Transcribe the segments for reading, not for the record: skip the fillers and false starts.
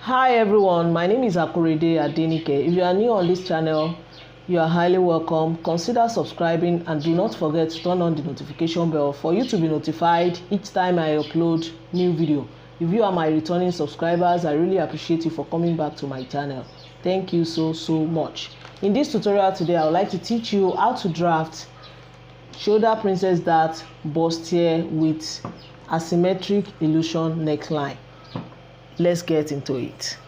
Hi everyone, my name is Akorede Adenike. If you are new on this channel, you are highly welcome. Consider subscribing and do not forget to turn on the notification bell for you to be notified each time I upload new video. If you are my returning subscribers, I really appreciate you for coming back to my channel. Thank you so much. In this tutorial today, I would like to teach you how to draft shoulder princess dart bustier with asymmetric illusion neckline. Let's get into it.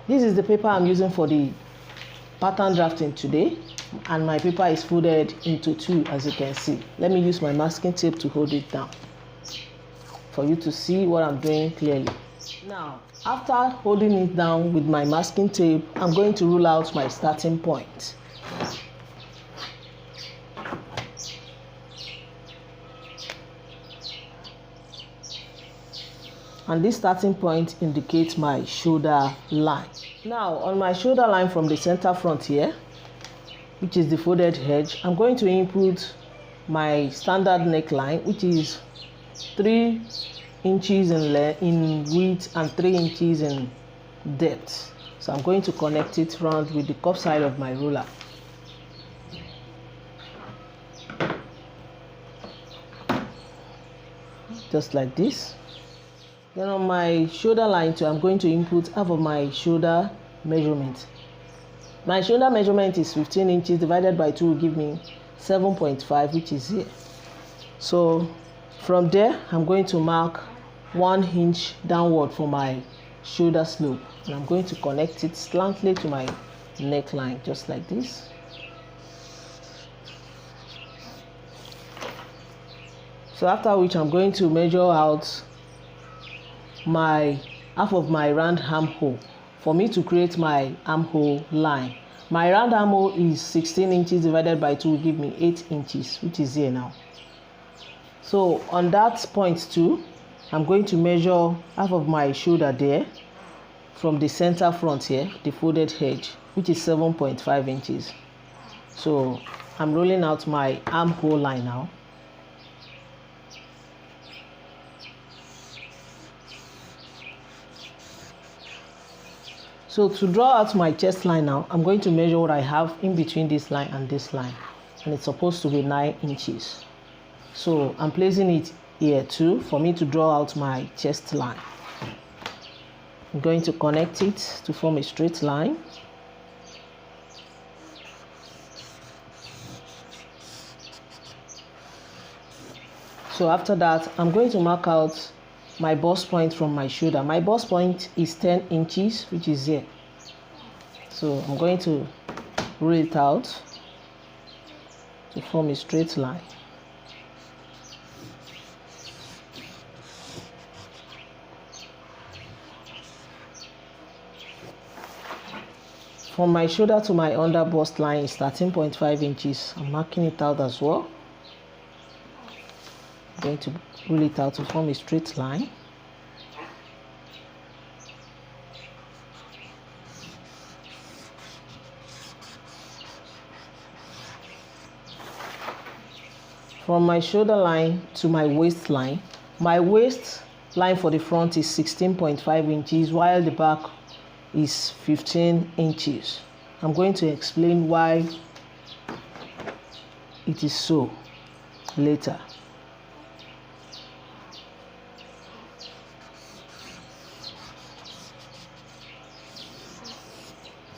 This is the paper I'm using for the pattern drafting today, and my paper is folded into two, as you can see. Let me use my masking tape to hold it down for you to see what I'm doing clearly. Now, after holding it down with my masking tape, I'm going to rule out my starting point. And this starting point indicates my shoulder line. Now, on my shoulder line from the center front here, which is the folded edge, I'm going to input my standard neckline, which is 3 inches in width and 3 inches in depth. So I'm going to connect it round with the cup side of my ruler. Just like this. Then on my shoulder line too, I'm going to input half of my shoulder measurement. My shoulder measurement is 15 inches divided by 2 will give me 7.5, which is here. So from there, I'm going to mark 1 inch downward for my shoulder slope, and I'm going to connect it slantly to my neckline, just like this. So after which, I'm going to measure out my half of my round armhole for me to create my armhole line. My round armhole is 16 inches divided by 2 will give me 8 inches, which is here now. So on that point too, I'm going to measure half of my shoulder there from the center front here, the folded edge, which is 7.5 inches. So I'm rolling out my armhole line now. So to draw out my chest line now, I'm going to measure what I have in between this line and this line, and it's supposed to be 9 inches. So I'm placing it here too for me to draw out my chest line. I'm going to connect it to form a straight line. So after that, I'm going to mark out my bust point from my shoulder. My bust point is 10 inches, which is here. So I'm going to roll it out to form a straight line. From my shoulder to my under bust line is 13.5 inches. I'm marking it out as well. I'm going to roll it out to form a straight line. From my shoulder line to my waist line for the front is 16.5 inches, while the back is 15 inches. I'm going to explain why it is so later.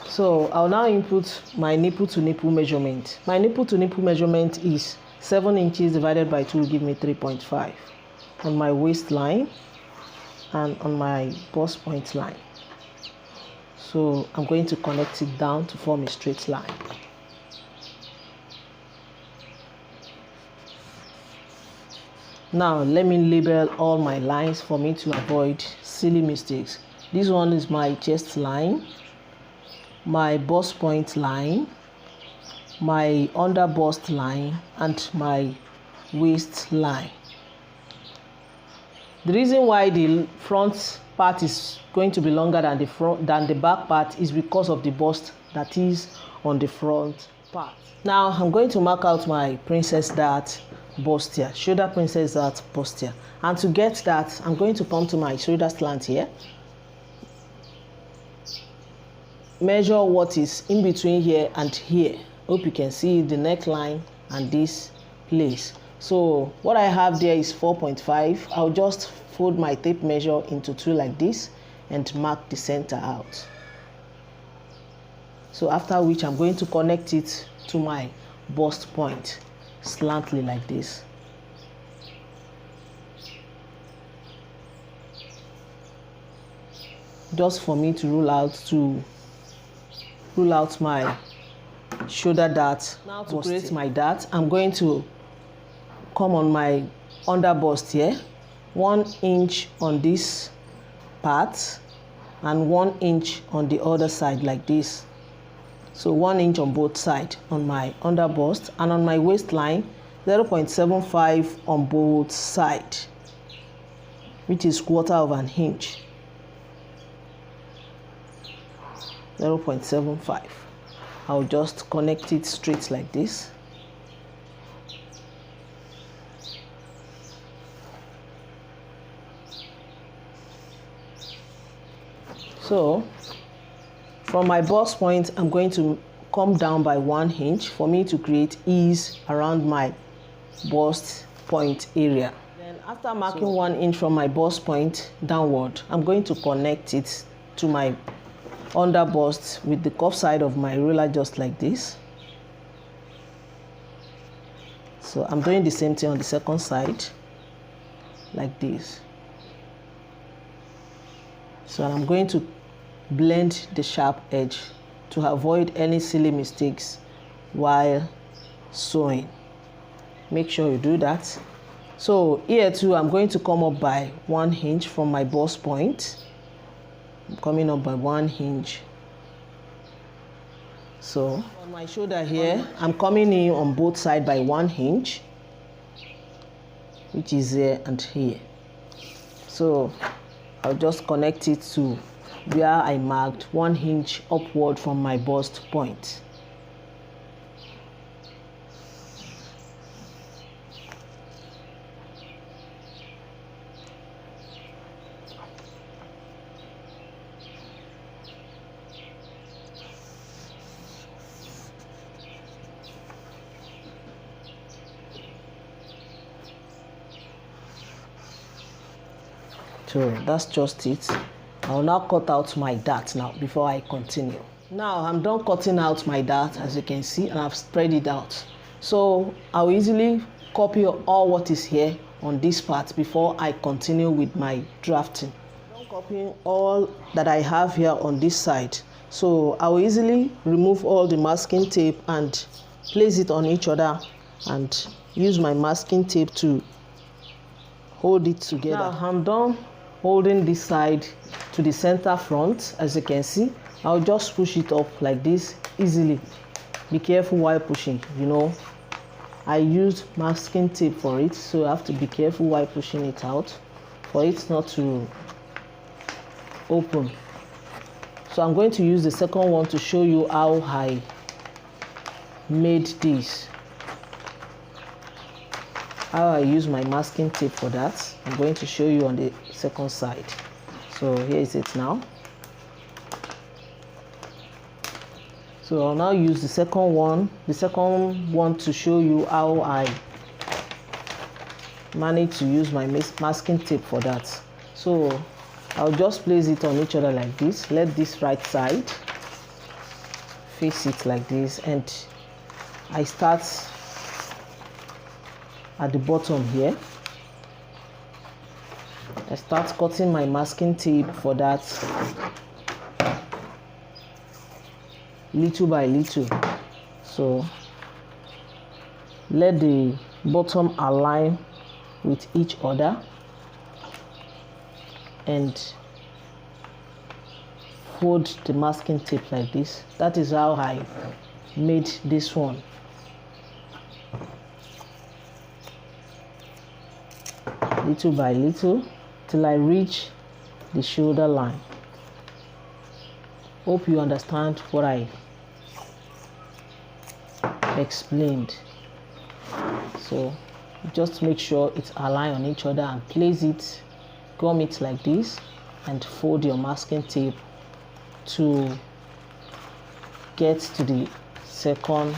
So I'll now input my nipple to nipple measurement. My nipple to nipple measurement is 7 inches divided by 2 will give me 3.5 on my waistline and on my bust point line. So I'm going to connect it down to form a straight line. Now let me label all my lines for me to avoid silly mistakes. This one is my chest line, my bust point line, my under bust line, and my waist line. The reason why the front part is going to be longer than the back part is because of the bust that is on the front part. Now I'm going to mark out my princess dart bustier, shoulder princess dart bustier, and to get that, I'm going to come to my shoulder slant here measure what is in between here and here. Hope you can see the neckline and this place. So what I have there is 4.5. I'll just fold my tape measure into 2 like this and mark the center out. So after which I'm going to connect it to my bust point slantly like this. Just for me to rule out my shoulder dart. Now to create my dart, I'm going to come on my under bust here, 1 inch on this part and 1 inch on the other side like this. So 1 inch on both sides on my under bust, and on my waistline 0.75 on both sides, which is 1/4 of an inch. 0.75. I'll just connect it straight like this. So from my bust point, I'm going to come down by 1 inch for me to create ease around my bust point area. Then after marking 1 inch from my bust point downward, I'm going to connect it to my under bust with the cuff side of my ruler just like this. So I'm doing the same thing on the second side like this. So I'm going to blend the sharp edge to avoid any silly mistakes while sewing. Make sure you do that. So here too, I'm going to come up by 1 inch from my bust point. I'm coming up by 1 inch. So on my shoulder here, I'm coming in on both sides by 1 inch, which is here and here. So I'll just connect it to where I marked 1 inch upward from my bust point. So that's just it. I'll now cut out my dart now before I continue. Now I'm done cutting out my dart, as you can see, and I've spread it out. So I'll easily copy all what is here on this part before I continue with my drafting. I'm copying all that I have here on this side. So I will easily remove all the masking tape and place it on each other and use my masking tape to hold it together. Now I'm done holding this side to the center front. As you can see, I'll just push it up like this easily. Be careful while pushing. You know, I used masking tape for it, so I have to be careful while pushing it out for it not to open. So I'm going to use the second one to show you how I made this, how I use my masking tape for that. I'm going to show you on the second side. So here is it now. So I'll now use the second one to show you how I managed to use my masking tape for that. So I'll just place it on each other like this. Let this right side face it like this, and I start at the bottom here. I start cutting my masking tape for that little by little. So let the bottom align with each other and fold the masking tape like this. That is how I made this one. Little by little till I reach the shoulder line. Hope you understand what I explained. So just make sure it's aligned on each other and place it, gum it like this, and fold your masking tape to get to the second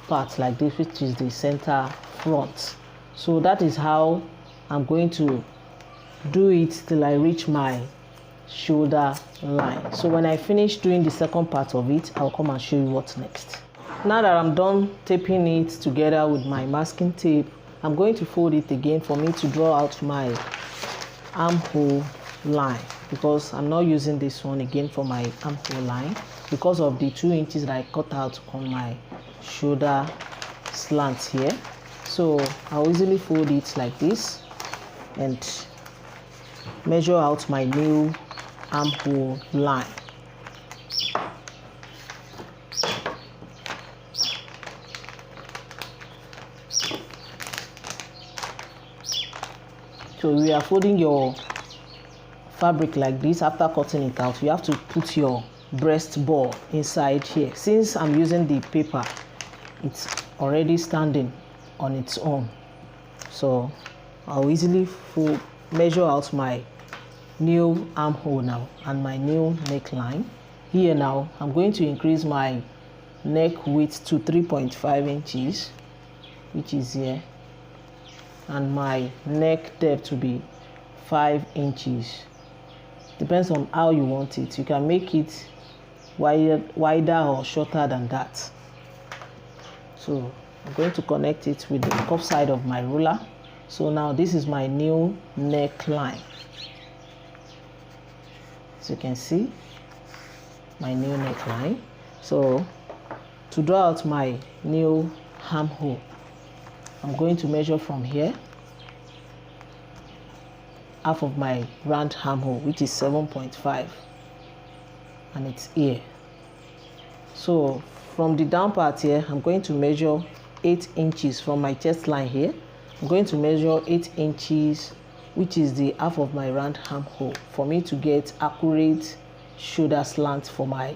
part like this, which is the center front. So that is how I'm going to do it till I reach my shoulder line. So when I finish doing the second part of it, I'll come and show you what's next. Now that I'm done taping it together with my masking tape, I'm going to fold it again for me to draw out my armhole line, because I'm not using this one again for my armhole line because of the 2 inches that I cut out on my shoulder slant here. So I'll easily fold it like this and measure out my new armhole line. So we are folding your fabric like this. After cutting it out, you have to put your breast ball inside here. Since I'm using the paper, it's already standing on its own, so I'll easily measure out my new armhole now and my new neckline. Here now, I'm going to increase my neck width to 3.5 inches, which is here, and my neck depth to be 5 inches. Depends on how you want it. You can make it wider or shorter than that. So I'm going to connect it with the cup side of my ruler. So now this is my new neckline. As you can see, my new neckline. So to draw out my new armhole, I'm going to measure from here, half of my round armhole, which is 7.5, and it's here. So from the down part here, I'm going to measure 8 inches from my chest line here. I'm going to measure 8 inches, which is the half of my round armhole, for me to get accurate shoulder slant for my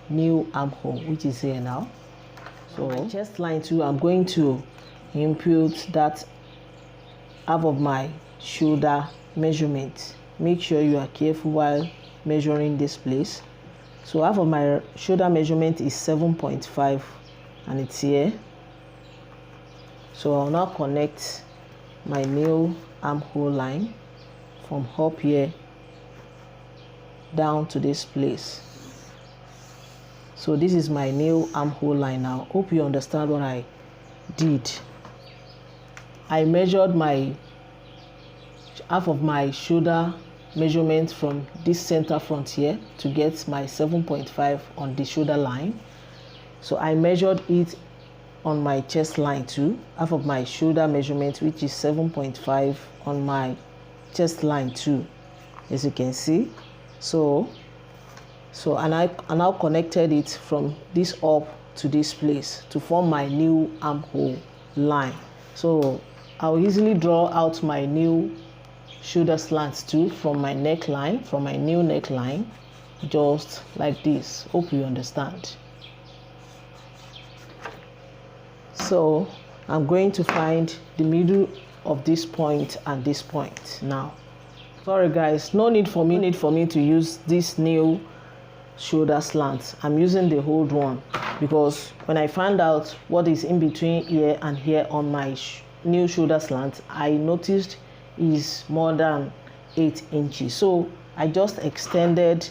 new armhole, which is here now. So my chest line too, I'm going to input that half of my shoulder measurement. Make sure you are careful while measuring this place. So half of my shoulder measurement is 7.5, and it's here. So I'll now connect my new armhole line from up here down to this place. So this is my new armhole line now. Hope you understand what I did. I measured my half of my shoulder measurement from this center front here to get my 7.5 on the shoulder line. So I measured it on my chest line too, half of my shoulder measurement, which is 7.5 on my chest line too, as you can see. And I now connected it from this up to this place to form my new armhole line. So I'll easily draw out my new shoulder slants too from my neckline, from my new neckline, just like this. Hope you understand. So I'm going to find the middle of this point and this point now. Sorry guys, no need for me to use this new shoulder slant. I'm using the old one because when I found out what is in between here and here on my new shoulder slant, I noticed is more than 8 inches. So I just extended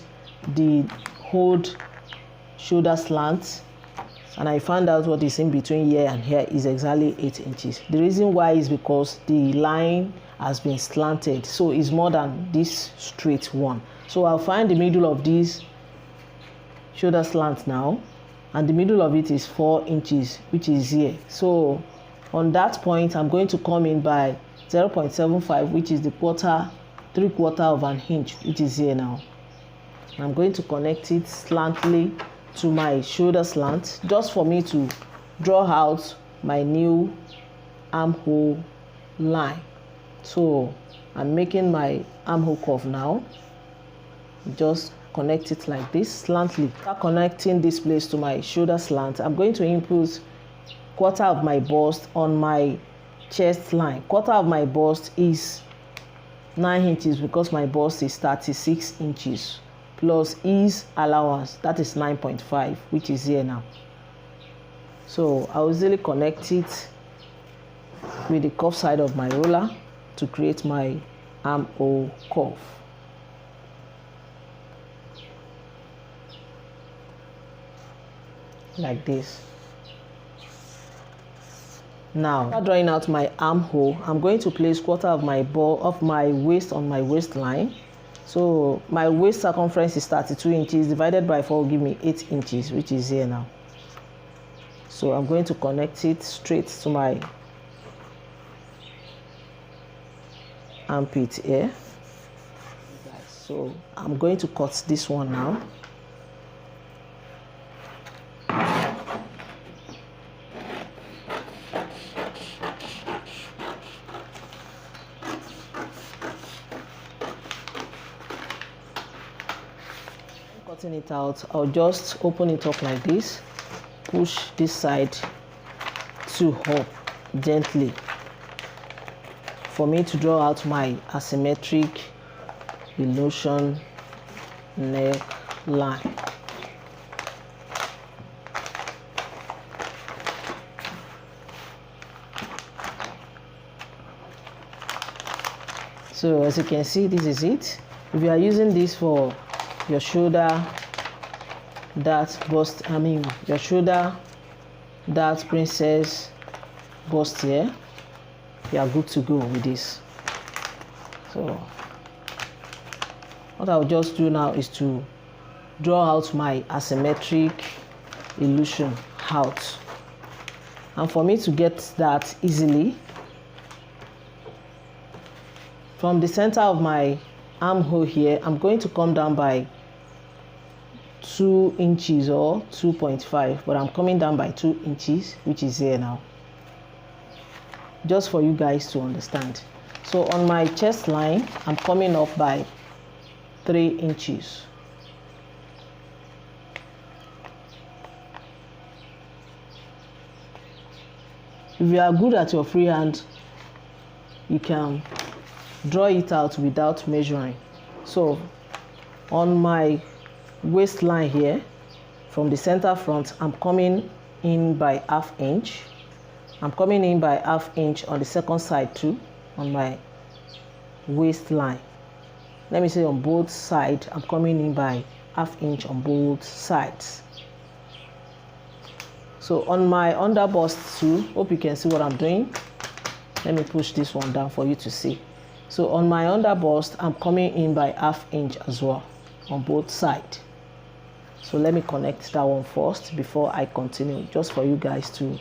the old shoulder slant, and I found out what is in between here and here is exactly 8 inches. The reason why is because the line has been slanted, so it's more than this straight one. So I'll find the middle of this shoulder slant now, and the middle of it is 4 inches, which is here. So on that point, I'm going to come in by 0.75, which is the 3/4 of an inch, which is here now. I'm going to connect it slantly to my shoulder slant, just for me to draw out my new armhole line. So I'm making my armhole curve now. Just connect it like this slantly. After connecting this place to my shoulder slant, I'm going to input 1/4 of my bust on my chest line. 1/4 of my bust is 9 inches because my bust is 36 inches. plus ease allowance, that is 9.5, which is here now. So I'll easily connect it with the curved side of my ruler to create my armhole curve. Like this. Now, after drawing out my armhole, I'm going to place quarter of my ball of my waist on my waistline. So my waist circumference is 32 inches divided by 4 will give me 8 inches, which is here now. So I'm going to connect it straight to my armpit here. So I'm going to cut this one now. Cutting it out, I'll just open it up like this, push this side to up gently for me to draw out my asymmetric illusion neckline. So as you can see, this is it. If you are using this for your shoulder, your shoulder, that princess bust here, you are good to go with this. So what I'll just do now is to draw out my asymmetric illusion out. And for me to get that easily, from the center of my armhole here, I'm going to come down by 2 inches or 2.5, but I'm coming down by 2 inches, which is here now, just for you guys to understand. So on my chest line, I'm coming up by 3 inches. If you are good at your freehand, you can draw it out without measuring. So on my waistline here, from the center front, I'm coming in by ½ inch. I'm coming in by ½ inch on the second side too, on my waistline. Let me say on both sides, I'm coming in by ½ inch on both sides. So on my under bust too, hope you can see what I'm doing. Let me push this one down for you to see. So on my under bust, I'm coming in by ½ inch as well on both sides. So let me connect that one first before I continue, just for you guys to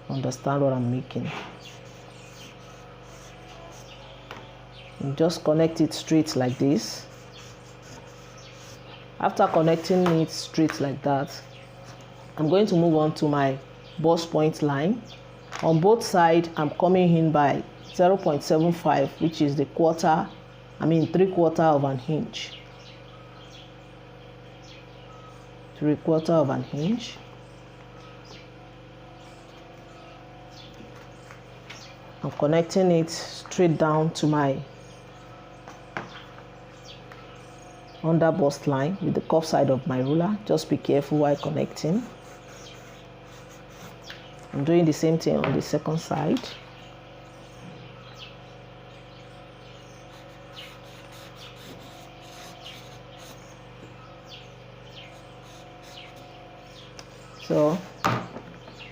understand what I'm making. And just connect it straight like this. After connecting it straight like that, I'm going to move on to my bust point line. On both sides, I'm coming in by 0.75, which is the 3/4 of an inch. 3/4 of an inch. I'm connecting it straight down to my under bust line with the curved side of my ruler. Just be careful while connecting. I'm doing the same thing on the second side. So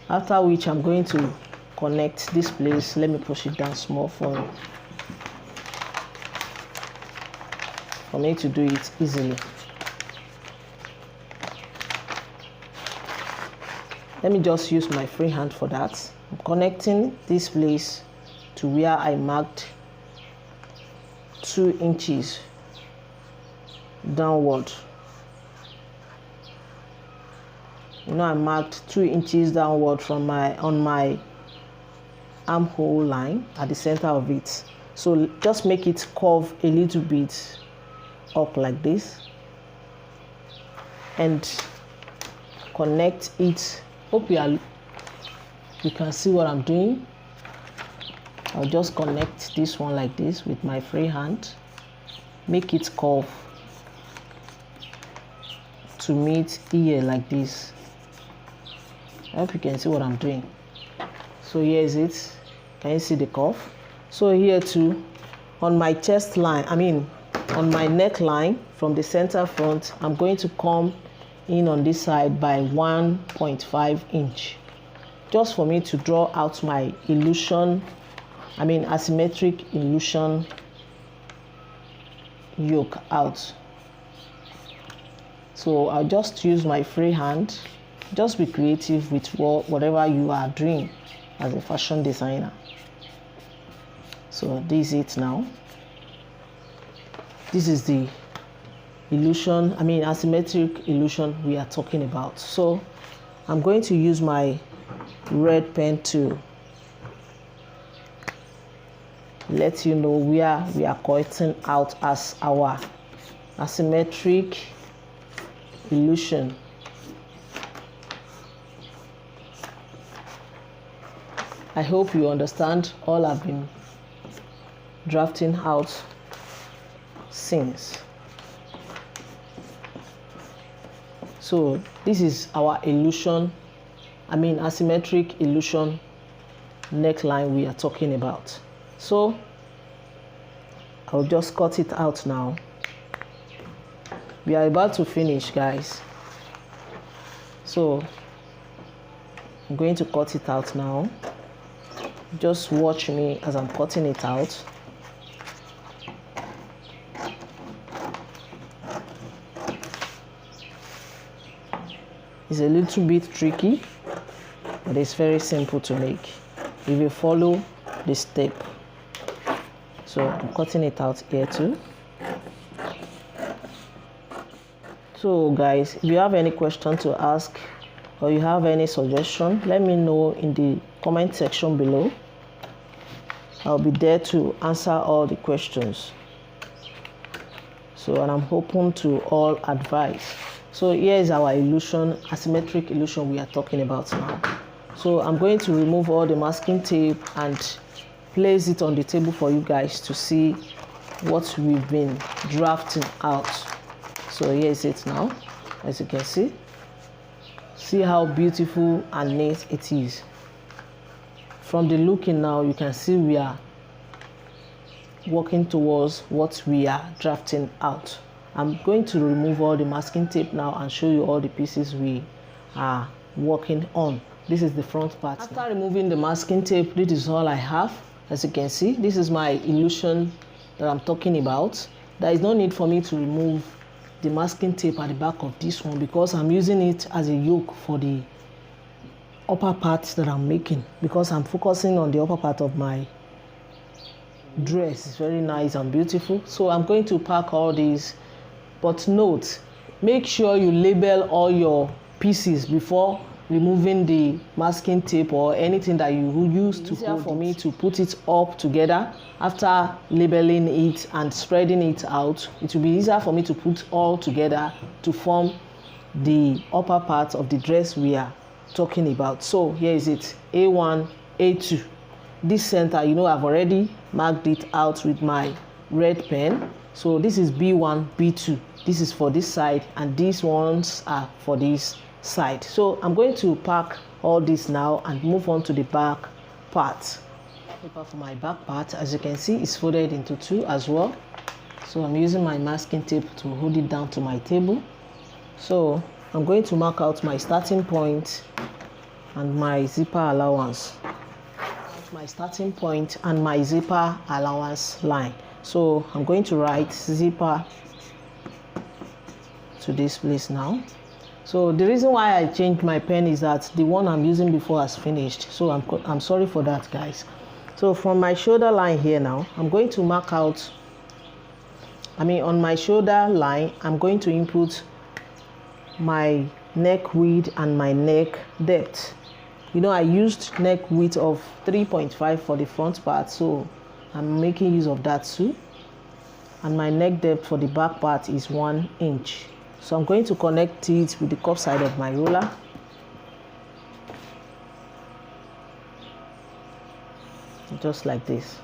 after which I'm going to connect this place. Let me push it down small for me to do it easily. Let me just use my free hand for that. I'm connecting this place to where I marked 2 inches downward. I marked 2 inches downward from on my armhole line at the center of it. So just make it curve a little bit up like this and connect it. Hope you can see what I'm doing. I'll just connect this one like this with my free hand. Make it curve to meet here like this. I hope you can see what I'm doing. So here is it. Can you see the curve? So here too, on my chest line, on my neckline from the center front, I'm going to come in on this side by 1.5 inch, just for me to draw out my illusion, asymmetric illusion yoke out. So I'll just use my free hand. Just be creative with whatever you are doing as a fashion designer. So this is it now. This is the illusion, asymmetric illusion we are talking about. So I'm going to use my red pen to let you know where we are cutting out as our asymmetric illusion. I hope you understand all I've been drafting out since. So this is our illusion, asymmetric illusion neckline we are talking about. So I'll just cut it out now. We are about to finish, guys. So I'm going to cut it out now. Just watch me as I'm cutting it out. It's a little bit tricky, but it's very simple to make if you follow the step. So I'm cutting it out here too. So guys, if you have any question to ask or you have any suggestion, let me know in the comment section below. I'll be there to answer all the questions. So, and I'm open to all advice. So here is our illusion, asymmetric illusion we are talking about now. So I'm going to remove all the masking tape and place it on the table for you guys to see what we've been drafting out. So here is it now, as you can see. See how beautiful and neat it is. From the looking now, you can see we are working towards what we are drafting out. I'm going to remove all the masking tape now and show you all the pieces we are working on. This is the front part. After removing the masking tape, this is all I have. As you can see, this is my illusion that I'm talking about. There is no need for me to remove the masking tape at the back of this one because I'm using it as a yoke for the upper part that I'm making, because I'm focusing on the upper part of my dress. It's very nice and beautiful. So I'm going to pack all these, but note, make sure you label all your pieces before removing the masking tape or anything that you will use to hold it. For me to put it up together after labeling it and spreading it out, it will be easier for me to put all together to form the upper part of the dress we are talking about. So here is it, A1, A2. This center, I've already marked it out with my red pen. So this is B1, B2. This is for this side and these ones are for this side. So I'm going to pack all this now and move on to the back part. Paper for my back part, as you can see, is folded into two as well. So I'm using my masking tape to hold it down to my table. So I'm going to mark out my starting point and my zipper allowance. My starting point and my zipper allowance line. So I'm going to write zipper to this place now. So the reason why I changed my pen is that the one I'm using before has finished. So I'm sorry for that, guys. So from my shoulder line here now, I'm going to mark out, on my shoulder line, I'm going to input my neck width and my neck depth. I used neck width of 3.5 for the front part, so I'm making use of that too. And my neck depth for the back part is 1 inch. So I'm going to connect it with the curved side of my ruler. Just like this.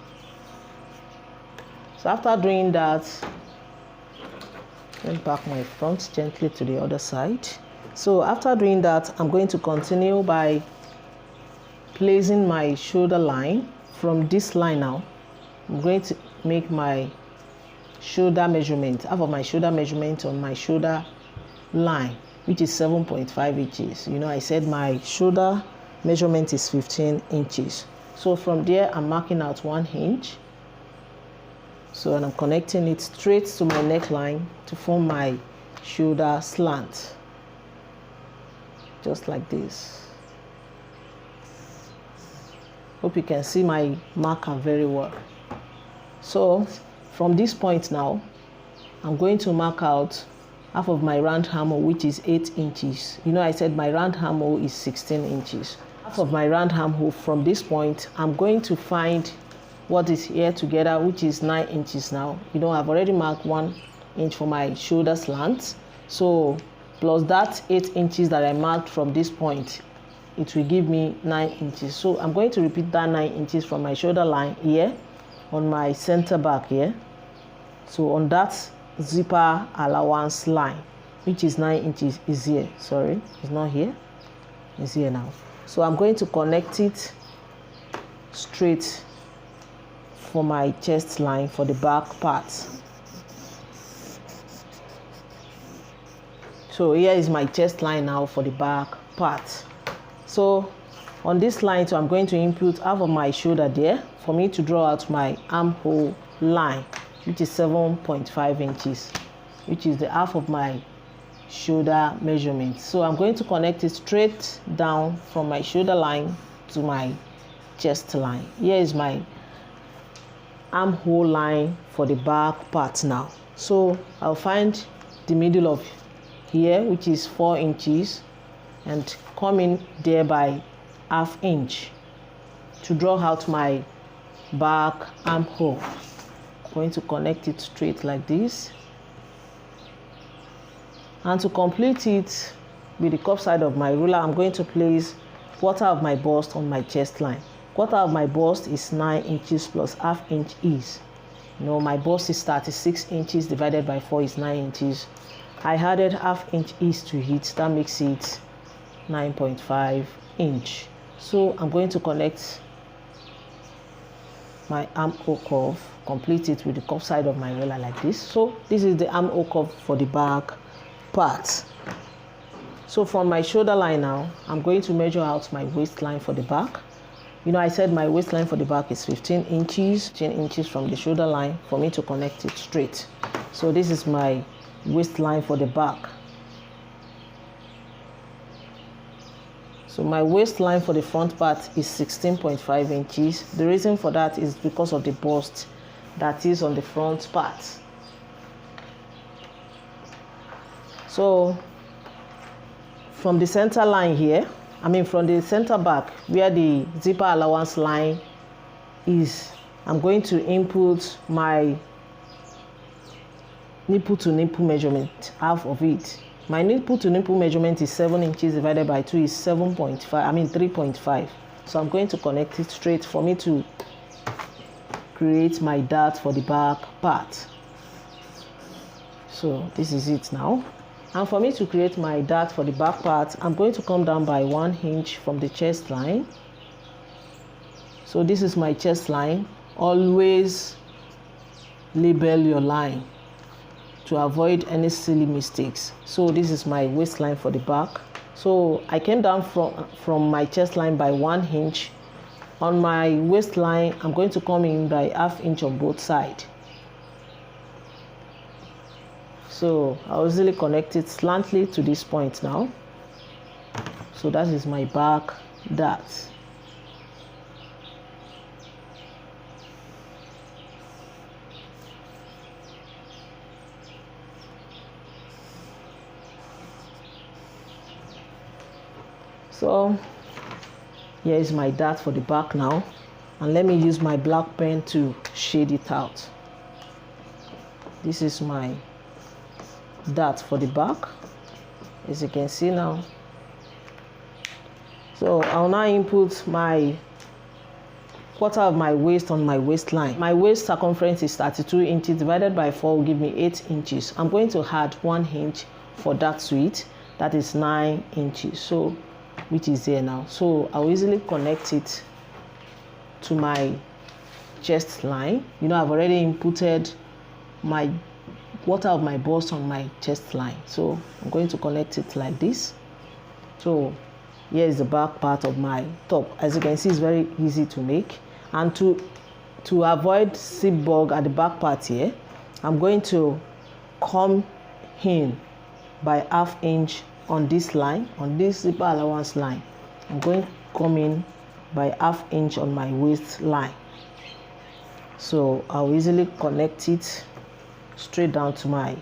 So after doing that, Then back my front gently to the other side. So after doing that, I'm going to continue by placing my shoulder line from this line now. I'm going to make my shoulder measurement, half of my shoulder measurement on my shoulder line, which is 7.5 inches. You know, I said my shoulder measurement is 15 inches. So from there, I'm marking out 1 inch. So and I'm connecting it straight to my neckline to form my shoulder slant. Just like this. Hope you can see my marker very well. So from this point now, I'm going to mark out half of my round armhole, which is 8 inches. You know, I said my round armhole is 16 inches. Half of my round armhole from this point, I'm going to find what is here together, which is 9 inches now. You know, I've already marked 1 inch for my shoulder slant. So plus that 8 inches that I marked from this point, it will give me 9 inches. So I'm going to repeat that 9 inches from my shoulder line here on my center back here. So on that zipper allowance line, which is 9 inches, is here. Sorry, it's not here. It's here now. So I'm going to connect it straight for my chest line for the back part. So here is my chest line now for the back part. So on this line, so I'm going to input half of my shoulder there for me to draw out my armhole line, which is 7.5 inches, which is the half of my shoulder measurement. So I'm going to connect it straight down from my shoulder line to my chest line. Here is my armhole line for the back part now. So I'll find the middle of here, which is 4 inches, and come in there by ½ inch to draw out my back armhole. I'm going to connect it straight like this. And to complete it with the cup side of my ruler, I'm going to place quarter of my bust on my chest line. Quarter of my bust is 9 inches plus ½ inch is. You know, my bust is 36 inches divided by 4 is 9 inches. I added ½ inch is to it, that makes it 9.5 inch. So I'm going to connect my armhole curve, complete it with the cup side of my ruler like this. So this is the armhole curve for the back part. So from my shoulder line now, I'm going to measure out my waistline for the back. You know, I said my waistline for the back is 15 inches, 10 inches from the shoulder line for me to connect it straight. So this is my waistline for the back. So my waistline for the front part is 16.5 inches. The reason for that is because of the bust that is on the front part. So from the center line here, from the center back where the zipper allowance line is, I'm going to input my nipple to nipple measurement, half of it. My nipple to nipple measurement is 7 inches divided by 2 is 3.5. So I'm going to connect it straight for me to create my dart for the back part. So this is it now. And for me to create my dart for the back part, I'm going to come down by 1 inch from the chest line. So this is my chest line. Always label your line to avoid any silly mistakes. So this is my waistline for the back. So I came down from my chest line by 1 inch. On my waistline, I'm going to come in by ½ inch on both sides. So I'll easily connect it slantly to this point now. So that is my back dart. So here is my dart for the back now, and let me use my black pen to shade it out. This is my dart for the back, as you can see now. So I'll now input my quarter of my waist on my waistline. My waist circumference is 32 inches divided by 4 will give me 8 inches. I'm going to add 1 inch for that to it. That is 9 inches, so which is there now. So I'll easily connect it to my chest line. You know, I've already inputted my quarter of my bust on my chest line, so I'm going to connect it like this. So here is the back part of my top. As you can see, it's very easy to make. And to avoid zip bug at the back part here, I'm going to come in by ½ inch on this line, on this zipper allowance line. I'm going to come in by ½ inch on my waistline. So I'll easily connect it straight down to my,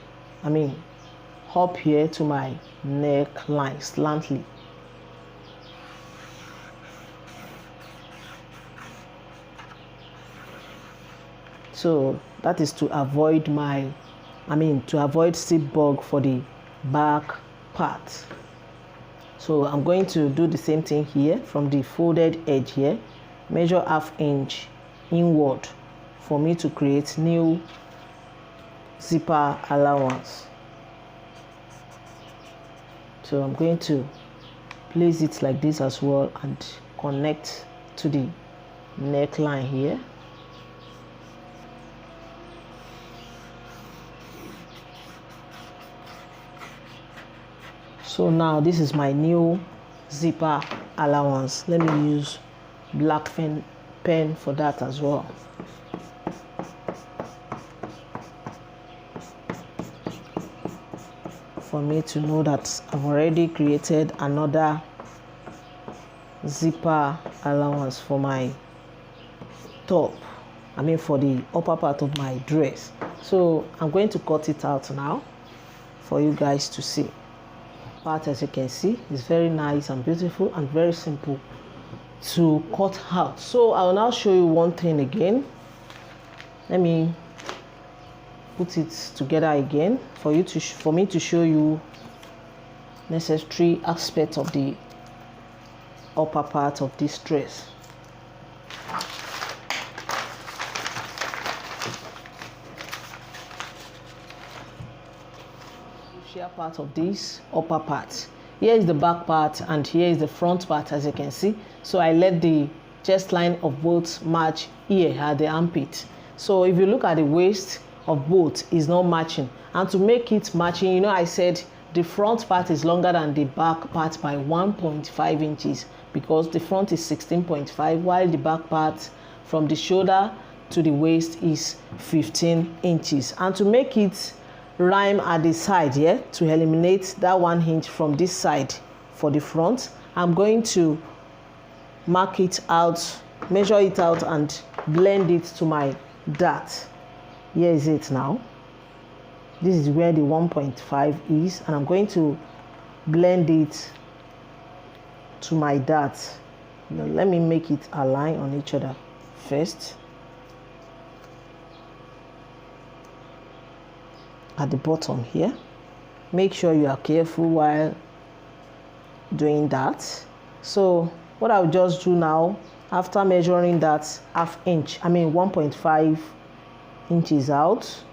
up here to my neckline slantly. So that is to avoid to avoid zip bug for the back part. So I'm going to do the same thing here from the folded edge here, measure ½ inch inward for me to create new zipper allowance. So I'm going to place it like this as well and connect to the neckline here. So now this is my new zipper allowance. Let me use black pen for that as well. For me to know that I've already created another zipper allowance for my top, for the upper part of my dress. So I'm going to cut it out now for you guys to see. Part, as you can see, is very nice and beautiful and very simple to cut out. So I'll now show you one thing again. Let me put it together again for me to show you necessary aspects of the upper part of this dress. Sheer part of this upper part. Here is the back part and here is the front part, as you can see. So I let the chest line of both match here at the armpit. So if you look at the waist of both, is not matching, and to make it matching, you know, I said the front part is longer than the back part by 1.5 inches because the front is 16.5 while the back part from the shoulder to the waist is 15 inches. And to make it rhyme at the side here, to eliminate that 1 inch from this side for the front, I'm going to mark it out, measure it out and blend it to my dart. Here is it now. This is where the 1.5 is, and I'm going to blend it to my dart. Now, let me make it align on each other first. At the bottom here, make sure you are careful while doing that. So what I'll just do now, after measuring that ½ inch, 1.5 inches out,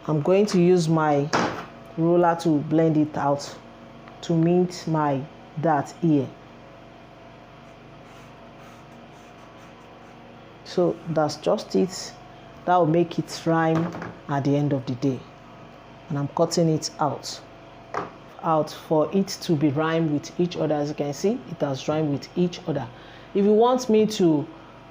I'm going to use my roller to blend it out to meet my dart here. So that's just it. That will make it rhyme at the end of the day. And I'm cutting it out for it to be rhymed with each other. As you can see, it has rhymed with each other. If you want me to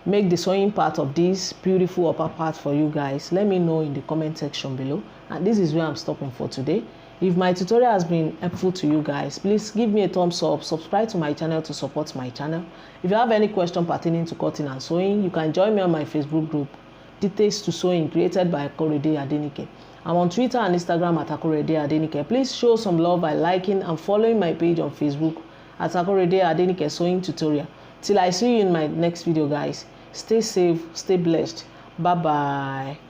make the sewing part of this beautiful upper part for you guys, let me know in the comment section below. And this is where I'm stopping for today. If my tutorial has been helpful to you guys, please give me a thumbs up, subscribe to my channel to support my channel. If you have any question pertaining to cutting and sewing, you can join me on my Facebook group, Details to Sewing, created by Akorede Adenike. I'm on Twitter and Instagram at Akorede Adenike. Please show some love by liking and following my page on Facebook at Akorede Adenike Sewing Tutorial. Till I see you in my next video, guys. Stay safe, stay blessed. Bye bye.